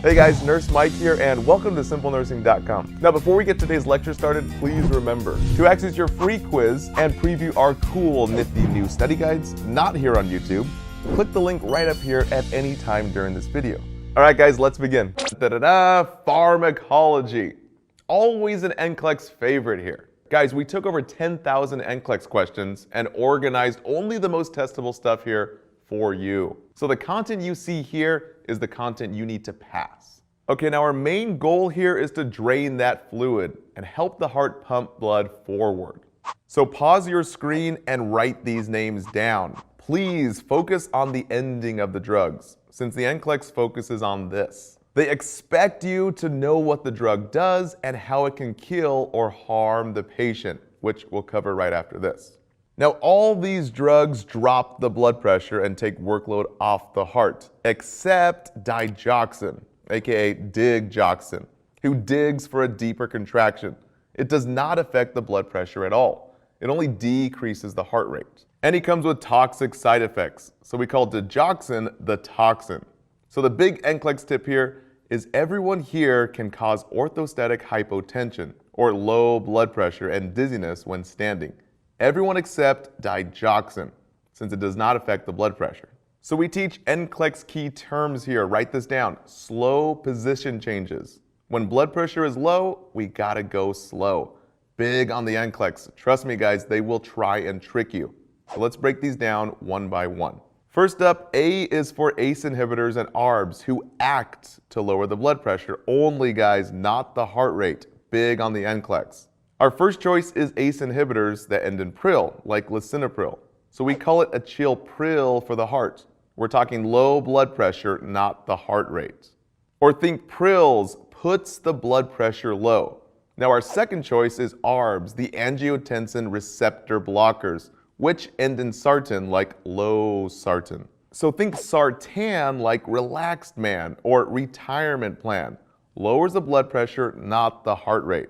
Hey guys, Nurse Mike here, and welcome to SimpleNursing.com. Now, before we get today's lecture started, please remember to access your free quiz and preview our cool, nifty new study guides, not here on YouTube. Click the link right up here at any time during this video. All right, guys, let's begin. Pharmacology. Always an NCLEX favorite here. Guys, we took over 10,000 NCLEX questions and organized only the most testable stuff here for you. So the content you see here is the content you need to pass. Okay, now our main goal here is to drain that fluid and help the heart pump blood forward. So pause your screen and write these names down. Please focus on the ending of the drugs, since the NCLEX focuses on this. They expect you to know what the drug does and how it can kill or harm the patient, which we'll cover right after this. Now, all these drugs drop the blood pressure and take workload off the heart, except Digoxin, aka Digoxin, who digs for a deeper contraction. It does not affect the blood pressure at all. It only decreases the heart rate. And he comes with toxic side effects, so we call Digoxin the toxin. So the big NCLEX tip here is everyone here can cause orthostatic hypotension, or low blood pressure and dizziness when standing. Everyone except Digoxin, since it does not affect the blood pressure. So we teach NCLEX key terms here. Write this down. Slow position changes. When blood pressure is low, we gotta go slow. Big on the NCLEX. Trust me, guys, they will try and trick you. So let's break these down one by one. First up, A is for ACE inhibitors and ARBs who act to lower the blood pressure. Only, guys, not the heart rate. Big on the NCLEX. Our first choice is ACE inhibitors that end in pril, like lisinopril. So we call it acylpril for the heart. We're talking low blood pressure, not the heart rate. Or think prils puts the blood pressure low. Now our second choice is ARBs, the angiotensin receptor blockers, which end in sartan, like losartan. So think sartan like relaxed man or retirement plan. Lowers the blood pressure, not the heart rate.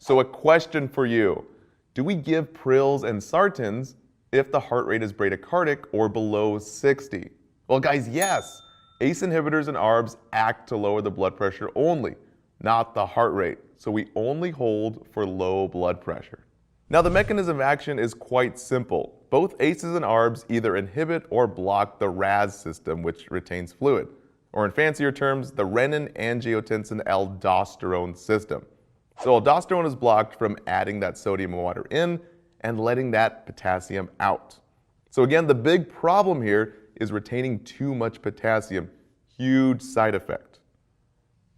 So a question for you, do we give prils and sartans if the heart rate is bradycardic or below 60? Well, guys, yes. ACE inhibitors and ARBs act to lower the blood pressure only, not the heart rate. So we only hold for low blood pressure. Now the mechanism of action is quite simple. Both ACEs and ARBs either inhibit or block the RAS system, which retains fluid, or in fancier terms, the renin-angiotensin-aldosterone system. So aldosterone is blocked from adding that sodium water in and letting that potassium out. So again, the big problem here is retaining too much potassium. Huge side effect.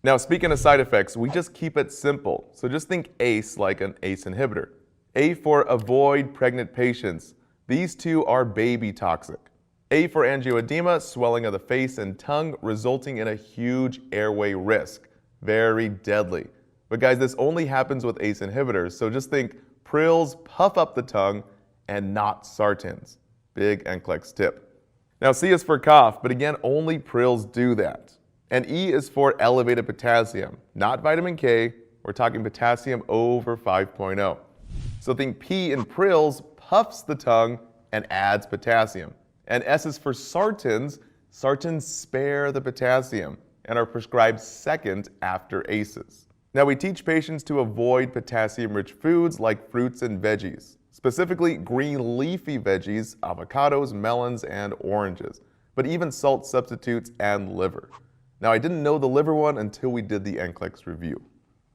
Now, speaking of side effects, we just keep it simple. So just think ACE like an ACE inhibitor. A for avoid pregnant patients. These two are baby toxic. A for angioedema, swelling of the face and tongue, resulting in a huge airway risk. Very deadly. But guys, this only happens with ACE inhibitors, so just think prils puff up the tongue and not sartans. Big NCLEX tip. Now C is for cough, but again, only prils do that. And E is for elevated potassium, not vitamin K. We're talking potassium over 5.0. So think P in prils puffs the tongue and adds potassium. And S is for sartans. Sartans spare the potassium and are prescribed second after ACEs. Now we teach patients to avoid potassium-rich foods like fruits and veggies, specifically green leafy veggies, avocados, melons, and oranges, but even salt substitutes and liver. Now I didn't know the liver one until we did the NCLEX review.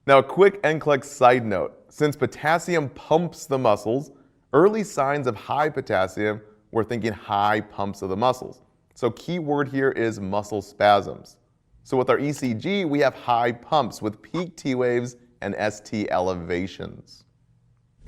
Now a quick NCLEX side note, since potassium pumps the muscles, early signs of high potassium, we're thinking high pumps of the muscles. So key word here is muscle spasms. So with our ECG, we have high pumps with peak T waves and ST elevations.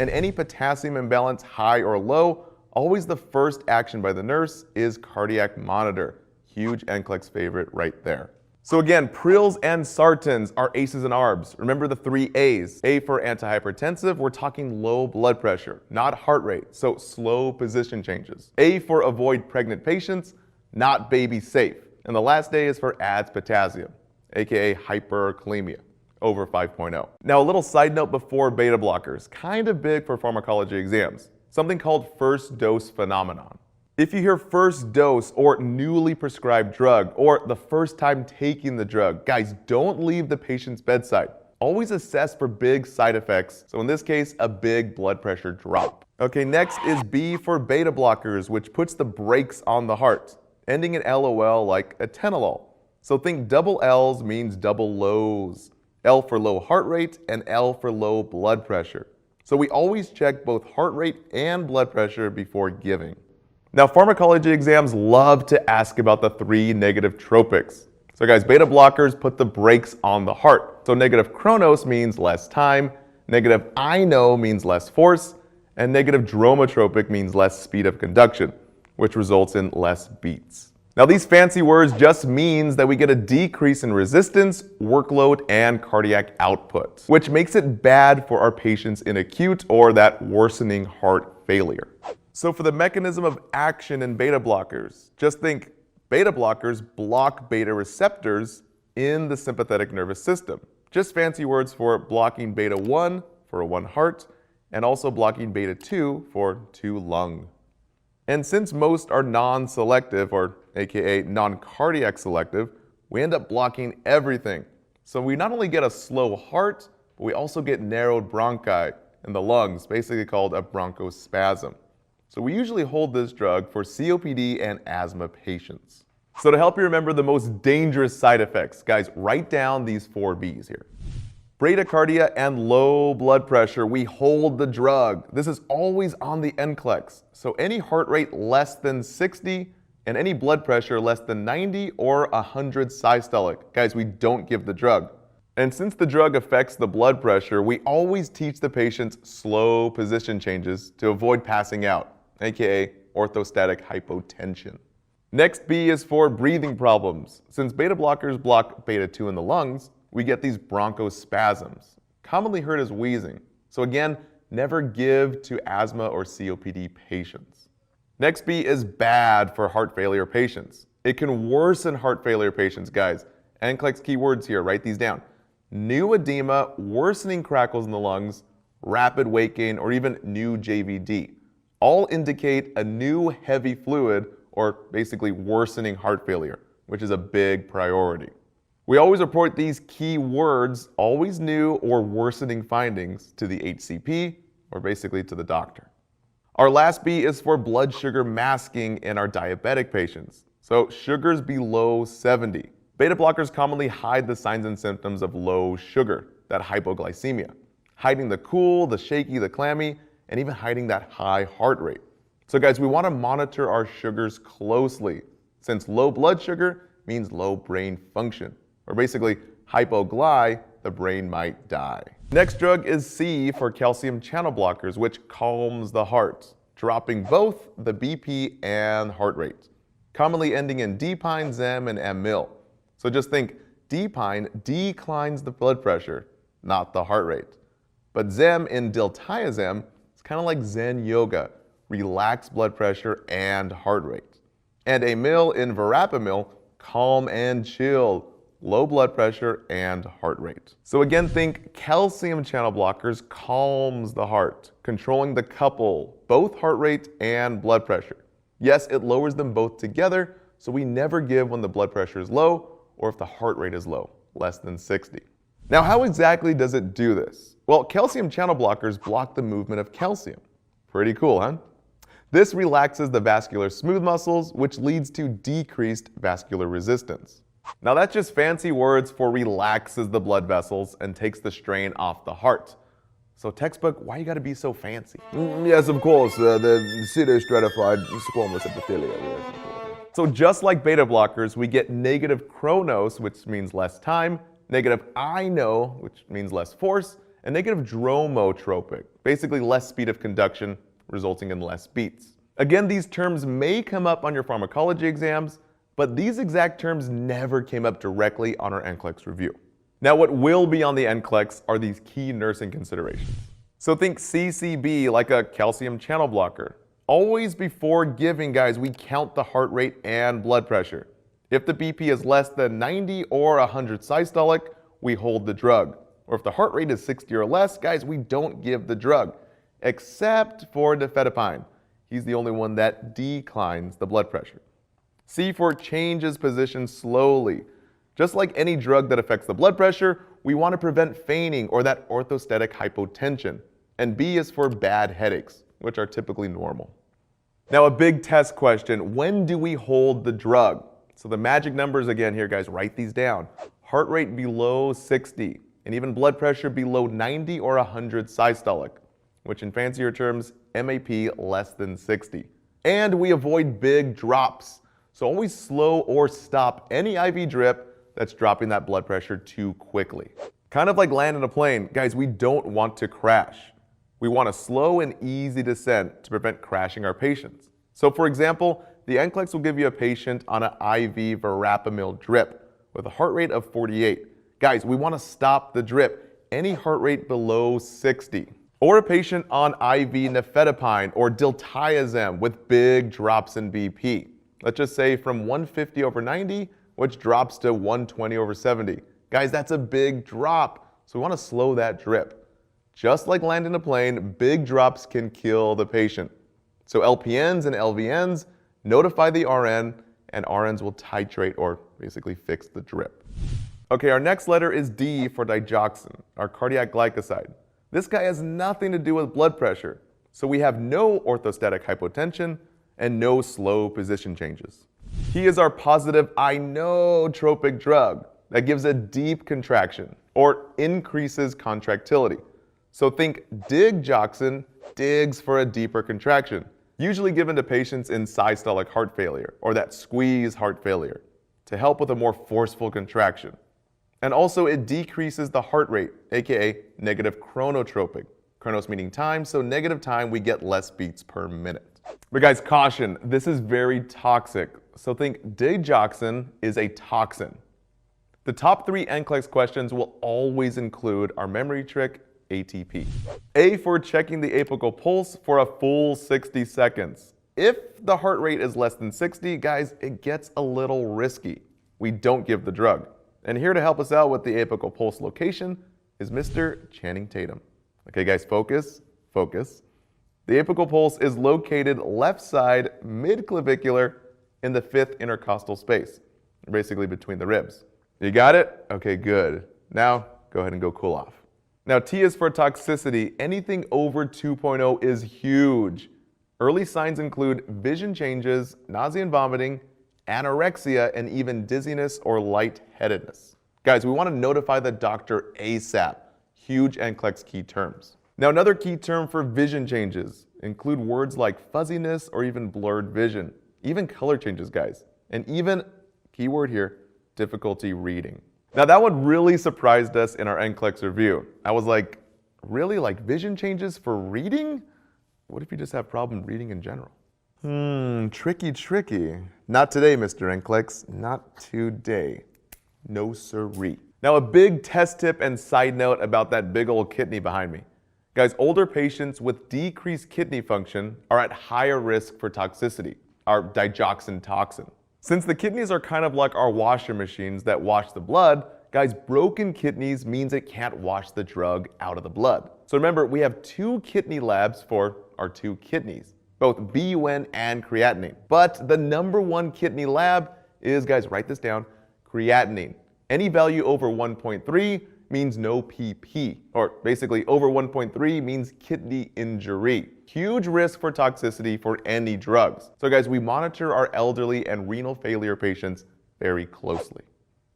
And any potassium imbalance, high or low, always the first action by the nurse is cardiac monitor. Huge NCLEX favorite right there. So again, prils and sartans are ACEs and ARBs. Remember the three A's. A for antihypertensive, we're talking low blood pressure, not heart rate, so slow position changes. A for avoid pregnant patients, not baby safe. And the last A is for adds potassium, aka hyperkalemia, over 5.0. Now a little side note before beta blockers, kind of big for pharmacology exams, something called first dose phenomenon. If you hear first dose or newly prescribed drug or the first time taking the drug, guys, don't leave the patient's bedside. Always assess for big side effects. So in this case, a big blood pressure drop. Okay, next is B for beta blockers, which puts the brakes on the heart, ending in LOL like atenolol. So think double L's means double lows. L for low heart rate and L for low blood pressure. So we always check both heart rate and blood pressure before giving. Now, pharmacology exams love to ask about the 3 negative tropics. So guys, beta blockers put the brakes on the heart. So negative chronos means less time, negative ino means less force, and negative dromotropic means less speed of conduction, which results in less beats. Now, these fancy words just means that we get a decrease in resistance, workload, and cardiac output, which makes it bad for our patients in acute or that worsening heart failure. So for the mechanism of action in beta blockers, just think beta blockers block beta receptors in the sympathetic nervous system. Just fancy words for blocking beta 1 for 1 heart and also blocking beta 2 for 2 lung. And since most are non-selective, or aka non-cardiac selective, we end up blocking everything. So we not only get a slow heart, but we also get narrowed bronchi in the lungs, basically called a bronchospasm. So we usually hold this drug for COPD and asthma patients. So to help you remember the most dangerous side effects, guys, write down these 4 B's here. Bradycardia and low blood pressure, we hold the drug. This is always on the NCLEX. So any heart rate less than 60 and any blood pressure less than 90 or 100 systolic, guys, we don't give the drug. And since the drug affects the blood pressure, we always teach the patients slow position changes to avoid passing out, aka orthostatic hypotension. Next B is for breathing problems. Since beta blockers block beta 2 in the lungs, we get these bronchospasms, commonly heard as wheezing. So again, never give to asthma or COPD patients. Next B is bad for heart failure patients. It can worsen heart failure patients, guys. NCLEX keywords here, write these down. New edema, worsening crackles in the lungs, rapid weight gain, or even new JVD. All indicate a new heavy fluid or basically worsening heart failure, which is a big priority. We always report these key words, always new or worsening findings, to the HCP or basically to the doctor. Our last B is for blood sugar masking in our diabetic patients. So sugars below 70. Beta blockers commonly hide the signs and symptoms of low sugar, that hypoglycemia, hiding the cool, the shaky, the clammy, and even hiding that high heart rate. So guys, we want to monitor our sugars closely, since low blood sugar means low brain function, or basically hypogly, the brain might die. Next drug is C for calcium channel blockers, which calms the heart, dropping both the BP and heart rate, commonly ending in dpine, Zem, and Amyl. So just think, dpine declines the blood pressure, not the heart rate. But Zem in diltiazem is kind of like Zen yoga, relax blood pressure and heart rate. And Amyl in verapamil, calm and chill, low blood pressure and heart rate. So again, think calcium channel blockers calms the heart, controlling the couple, both heart rate and blood pressure. Yes, it lowers them both together, so we never give when the blood pressure is low or if the heart rate is low, less than 60. Now, how exactly does it do this? Well, calcium channel blockers block the movement of calcium. Pretty cool, huh? This relaxes the vascular smooth muscles, which leads to decreased vascular resistance. Now that's just fancy words for relaxes the blood vessels and takes the strain off the heart. So textbook, why you gotta be so fancy? Yes, of course, the pseudostratified squamous epithelia. So just like beta blockers, we get negative chronos, which means less time, negative ino, which means less force, and negative dromotropic, basically less speed of conduction, resulting in less beats. Again, these terms may come up on your pharmacology exams, but these exact terms never came up directly on our NCLEX review. Now, what will be on the NCLEX are these key nursing considerations. So think CCB like a calcium channel blocker. Always before giving, guys, we count the heart rate and blood pressure. If the BP is less than 90 or 100 systolic, we hold the drug. Or if the heart rate is 60 or less, guys, we don't give the drug, except for nifedipine. He's the only one that declines the blood pressure. C for changes position slowly. Just like any drug that affects the blood pressure, we want to prevent fainting or that orthostatic hypotension. And B is for bad headaches, which are typically normal. Now a big test question, when do we hold the drug? So the magic numbers again here, guys, write these down. Heart rate below 60, and even blood pressure below 90 or 100 systolic, which in fancier terms, MAP less than 60. And we avoid big drops. So always slow or stop any IV drip that's dropping that blood pressure too quickly. Kind of like landing a plane, guys, we don't want to crash. We want a slow and easy descent to prevent crashing our patients. So for example, the NCLEX will give you a patient on an IV verapamil drip with a heart rate of 48. Guys, we want to stop the drip, any heart rate below 60. Or a patient on IV nifedipine or diltiazem with big drops in BP. Let's just say from 150 over 90, which drops to 120 over 70. Guys, that's a big drop, so we want to slow that drip. Just like landing a plane, big drops can kill the patient. So LPNs and LVNs notify the RN, and RNs will titrate or basically fix the drip. Okay, our next letter is D for digoxin, our cardiac glycoside. This guy has nothing to do with blood pressure, so we have no orthostatic hypotension and no slow position changes. He is our positive inotropic drug that gives a deep contraction or increases contractility. So think Digoxin, digs for a deeper contraction, usually given to patients in systolic heart failure or that squeeze heart failure to help with a more forceful contraction. And also it decreases the heart rate, aka negative chronotropic. Chronos meaning time, so negative time we get less beats per minute. But guys, caution, this is very toxic. So think digoxin is a toxin. The top 3 NCLEX questions will always include our memory trick, ATP. A for checking the apical pulse for a full 60 seconds. If the heart rate is less than 60, guys, it gets a little risky. We don't give the drug. And here to help us out with the apical pulse location is Mr. Channing Tatum. Okay guys, focus, focus. The apical pulse is located left side mid-clavicular in the 5th intercostal space, basically between the ribs. You got it? Okay, good. Now, go ahead and go cool off. Now, T is for toxicity. Anything over 2.0 is huge. Early signs include vision changes, nausea and vomiting, anorexia, and even dizziness or lightheadedness. Guys, we want to notify the doctor ASAP. Huge NCLEX key terms. Now, another key term for vision changes include words like fuzziness or even blurred vision, even color changes, guys, and even, keyword here, difficulty reading. Now, that one really surprised us in our NCLEX review. I was like, really? Like vision changes for reading? What if you just have problem reading in general? Tricky, tricky. Not today, Mr. NCLEX. Not today. No siree. Now, a big test tip and side note about that big old kidney behind me. Guys, older patients with decreased kidney function are at higher risk for toxicity, our digoxin toxin. Since the kidneys are kind of like our washer machines that wash the blood, guys, broken kidneys means it can't wash the drug out of the blood. So remember, we have 2 kidney labs for our 2 kidneys, both BUN and creatinine. But the #1 kidney lab is, guys, write this down, creatinine. Any value over 1.3 means no PP, or basically over 1.3 means kidney injury. Huge risk for toxicity for any drugs. So guys, we monitor our elderly and renal failure patients very closely.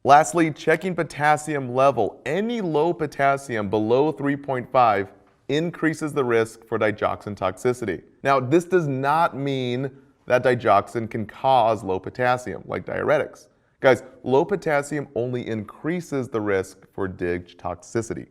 Lastly, checking potassium level. Any low potassium below 3.5 increases the risk for digoxin toxicity. Now, this does not mean that digoxin can cause low potassium, like diuretics. Guys, low potassium only increases the risk for dig toxicity.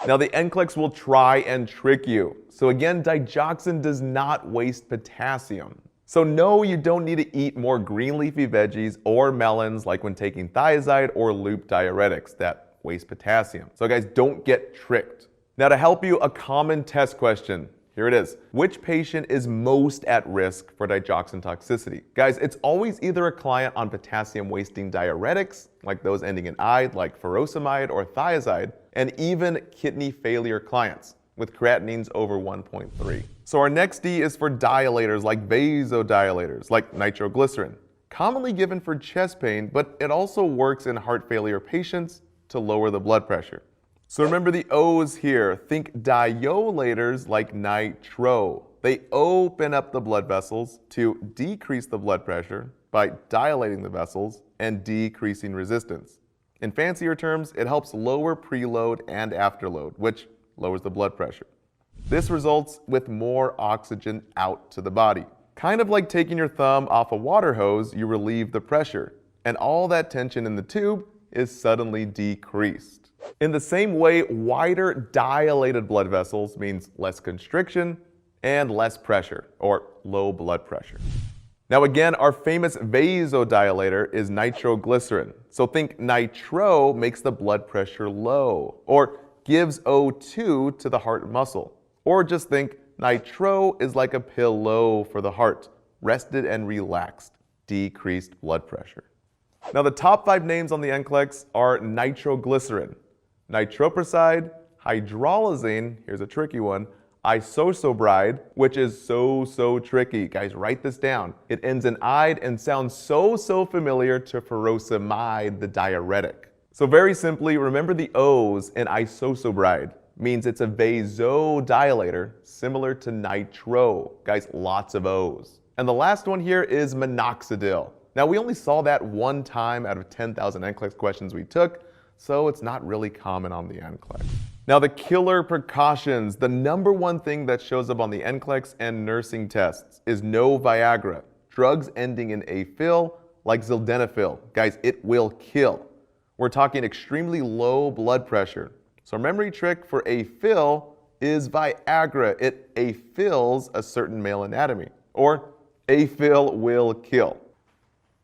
Now, the NCLEX will try and trick you. So again, digoxin does not waste potassium. So no, you don't need to eat more green leafy veggies or melons like when taking thiazide or loop diuretics that waste potassium. So guys, don't get tricked. Now, to help you, a common test question. Here it is. Which patient is most at risk for digoxin toxicity? Guys, it's always either a client on potassium-wasting diuretics, like those ending in "ide, like furosemide or thiazide, and even kidney failure clients. with creatinines over 1.3. So our next D is for dilators like vasodilators, like nitroglycerin, commonly given for chest pain, but it also works in heart failure patients to lower the blood pressure. So remember the O's here. Think diolators like nitro. They open up the blood vessels to decrease the blood pressure by dilating the vessels and decreasing resistance. In fancier terms, it helps lower preload and afterload, which lowers the blood pressure. This results with more oxygen out to the body. Kind of like taking your thumb off a water hose, you relieve the pressure, and all that tension in the tube is suddenly decreased. In the same way, wider dilated blood vessels means less constriction and less pressure, or low blood pressure. Now again, our famous vasodilator is nitroglycerin. So think nitro makes the blood pressure low, or gives O2 to the heart muscle. Or just think nitro is like a pillow for the heart, rested and relaxed, decreased blood pressure. Now the top 5 names on the NCLEX are nitroglycerin, nitroprusside, hydralazine, here's a tricky one, isosobride, which is so tricky. Guys, write this down. It ends in "ide" and sounds so familiar to furosemide, the diuretic. So very simply, remember the O's in isosobride. Means it's a vasodilator, similar to nitro. Guys, lots of O's. And the last one here is minoxidil. Now, we only saw that one time out of 10,000 NCLEX questions we took, so it's not really common on the NCLEX. Now, the killer precautions. The number one thing that shows up on the NCLEX and nursing tests is no Viagra. Drugs ending in -afil, like sildenafil. Guys, it will kill. We're talking extremely low blood pressure. So our memory trick for afil is Viagra. It afils a certain male anatomy, or afil will kill.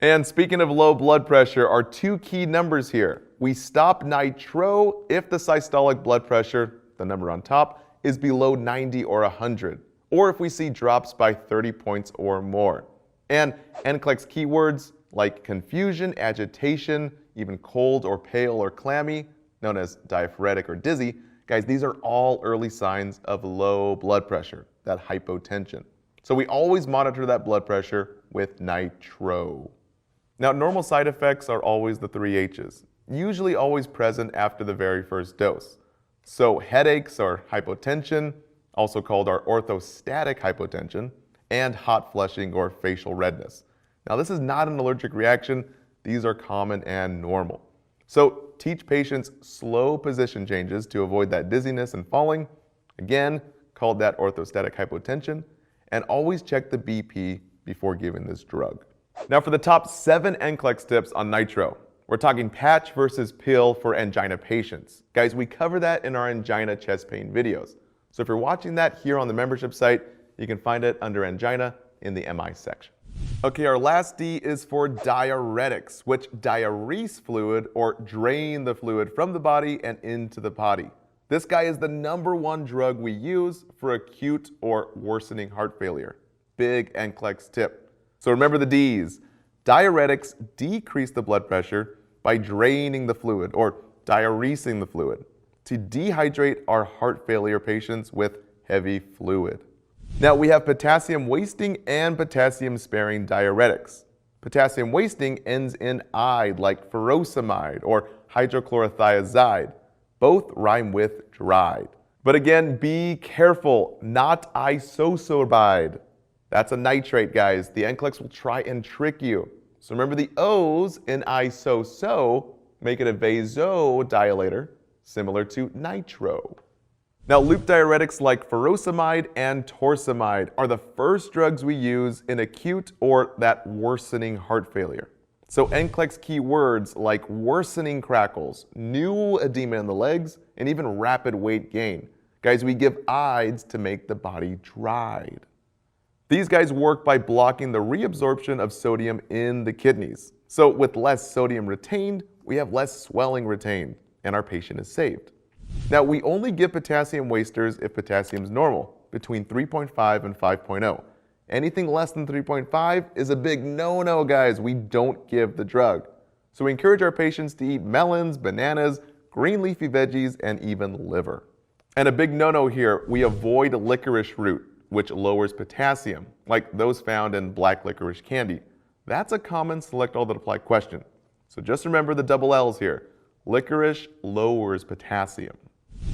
And speaking of low blood pressure, our 2 key numbers here. We stop nitro if the systolic blood pressure, the number on top, is below 90 or 100, or if we see drops by 30 points or more. And NCLEX keywords like confusion, agitation, even cold or pale or clammy, known as diaphoretic or dizzy, guys, these are all early signs of low blood pressure, that hypotension. So we always monitor that blood pressure with nitro. Now, normal side effects are always the 3 H's, usually always present after the very first dose. So headaches or hypotension, also called our orthostatic hypotension, and hot flushing or facial redness. Now, this is not an allergic reaction. These are common and normal. So teach patients slow position changes to avoid that dizziness and falling, again, called that orthostatic hypotension, and always check the BP before giving this drug. Now for the top 7 NCLEX tips on nitro. We're talking patch versus pill for angina patients. Guys, we cover that in our angina chest pain videos. So if you're watching that here on the membership site, you can find it under angina in the MI section. Okay, our last D is for diuretics, which diurese fluid or drain the fluid from the body and into the potty. This guy is the #1 drug we use for acute or worsening heart failure. Big NCLEX tip. So remember the D's. Diuretics decrease the blood pressure by draining the fluid or diuresing the fluid to dehydrate our heart failure patients with heavy fluid. Now we have potassium wasting and potassium sparing diuretics. Potassium wasting ends in "ide, like furosemide or hydrochlorothiazide. Both rhyme with dried. But again, be careful, not isosorbide. That's a nitrate, guys. The NCLEX will try and trick you. So remember the O's in isoso make it a vasodilator, similar to nitro. Now, loop diuretics like furosemide and torsemide are the first drugs we use in acute or that worsening heart failure. So NCLEX keywords like worsening crackles, new edema in the legs, and even rapid weight gain. Guys, we give ides to make the body dried. These guys work by blocking the reabsorption of sodium in the kidneys. So with less sodium retained, we have less swelling retained, and our patient is saved. Now, we only give potassium wasters if potassium is normal, between 3.5 and 5.0. Anything less than 3.5 is a big no-no, guys. We don't give the drug. So we encourage our patients to eat melons, bananas, green leafy veggies, and even liver. And a big no-no here, we avoid licorice root, which lowers potassium, like those found in black licorice candy. That's a common select all that apply question. So just remember the double L's here. Licorice lowers potassium.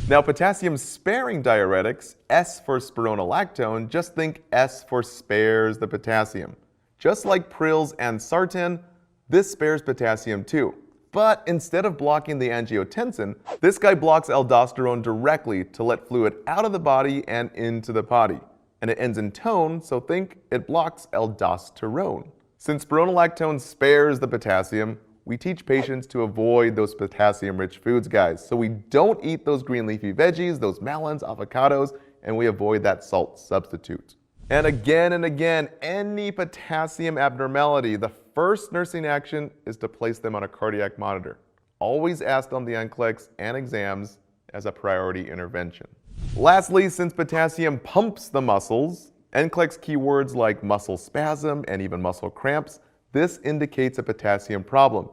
Now, potassium-sparing diuretics, S for spironolactone, just think S for spares the potassium. Just like Prils and Sartan, this spares potassium too. But instead of blocking the angiotensin, this guy blocks aldosterone directly to let fluid out of the body and into the potty. And it ends in tone, so think it blocks aldosterone. Since spironolactone spares the potassium, we teach patients to avoid those potassium-rich foods, guys. So we don't eat those green leafy veggies, those melons, avocados, and we avoid that salt substitute. And again, any potassium abnormality, the first nursing action is to place them on a cardiac monitor. Always asked on the NCLEX and exams as a priority intervention. Lastly, since potassium pumps the muscles, NCLEX keywords like muscle spasm and even muscle cramps, this indicates a potassium problem.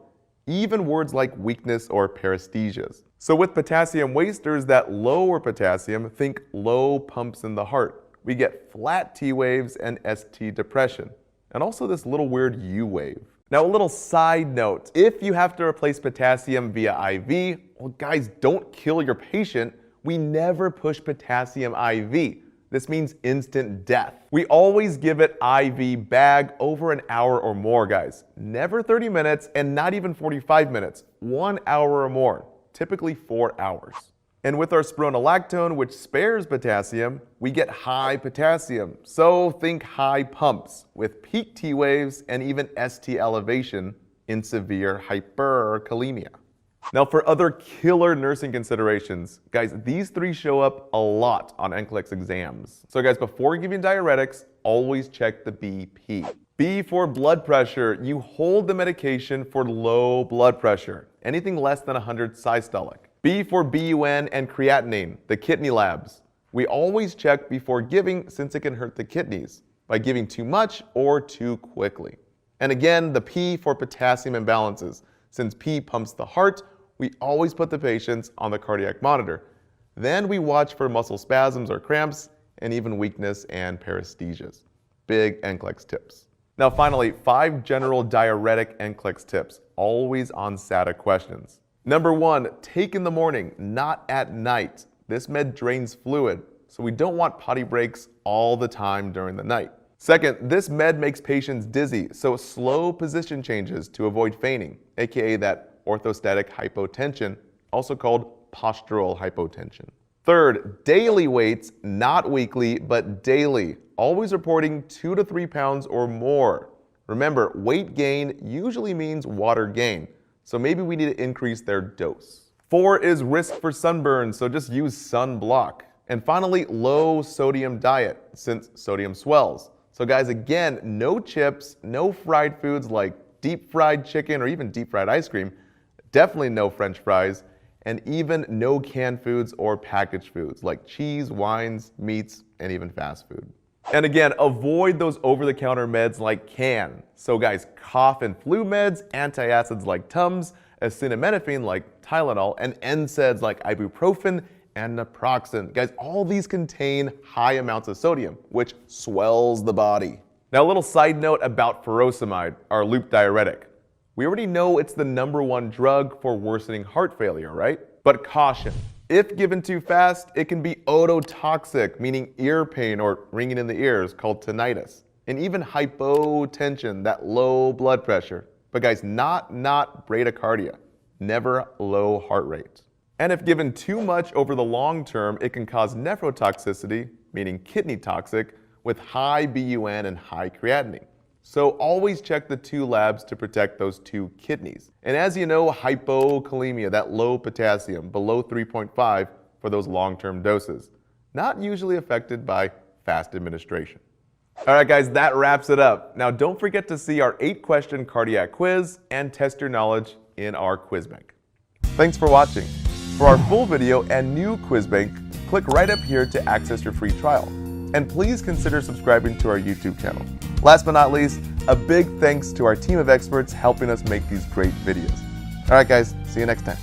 Even words like weakness or paresthesias. So with potassium wasters that lower potassium, think low pumps in the heart. We get flat T waves and ST depression, and also this little weird U wave. Now a little side note, if you have to replace potassium via IV, well guys, don't kill your patient. We never push potassium IV. This means instant death. We always give it IV bag over an hour or more, guys. Never 30 minutes and not even 45 minutes, 1 hour or more, typically 4 hours. And with our spironolactone, which spares potassium, we get high potassium. So think high pumps with peak T waves and even ST elevation in severe hyperkalemia. Now for other killer nursing considerations, guys, these three show up a lot on NCLEX exams. So guys, before giving diuretics, always check the BP. B for blood pressure, you hold the medication for low blood pressure, anything less than 100 systolic. B for BUN and creatinine, the kidney labs. We always check before giving since it can hurt the kidneys by giving too much or too quickly. And again, the P for potassium imbalances. Since P pumps the heart, we always put the patients on the cardiac monitor. Then we watch for muscle spasms or cramps and even weakness and paresthesias. Big NCLEX tips. Now finally, 5 general diuretic NCLEX tips, always on SATA questions. Number 1, take in the morning, not at night. This med drains fluid, so we don't want potty breaks all the time during the night. Second, this med makes patients dizzy, so slow position changes to avoid fainting, aka that orthostatic hypotension, also called postural hypotension. Third, daily weights, not weekly, but daily. Always reporting 2 to 3 pounds or more. Remember, weight gain usually means water gain, so maybe we need to increase their dose. 4 is risk for sunburn, so just use sunblock. And finally, low sodium diet, since sodium swells. So guys, again, no chips, no fried foods like deep fried chicken or even deep fried ice cream, definitely no French fries, and even no canned foods or packaged foods like cheese, wines, meats, and even fast food. And again, avoid those over-the-counter meds like can. So guys, cough and flu meds, antacids like Tums, acetaminophen like Tylenol, and NSAIDs like ibuprofen and naproxen. Guys, all these contain high amounts of sodium, which swells the body. Now a little side note about furosemide, our loop diuretic. We already know it's the #1 drug for worsening heart failure, right? But caution, if given too fast, it can be ototoxic, meaning ear pain or ringing in the ears called tinnitus, and even hypotension, that low blood pressure. But guys, not bradycardia, never low heart rate. And if given too much over the long term, it can cause nephrotoxicity, meaning kidney toxic, with high BUN and high creatinine. So always check the 2 labs to protect those 2 kidneys. And as you know, hypokalemia, that low potassium, below 3.5 for those long-term doses. Not usually affected by fast administration. All right, guys, that wraps it up. Now, don't forget to see our 8-question cardiac quiz and test your knowledge in our quiz bank. Thanks for watching. For our full video and new quiz bank, click right up here to access your free trial. And please consider subscribing to our YouTube channel. Last but not least, a big thanks to our team of experts helping us make these great videos. All right, guys, see you next time.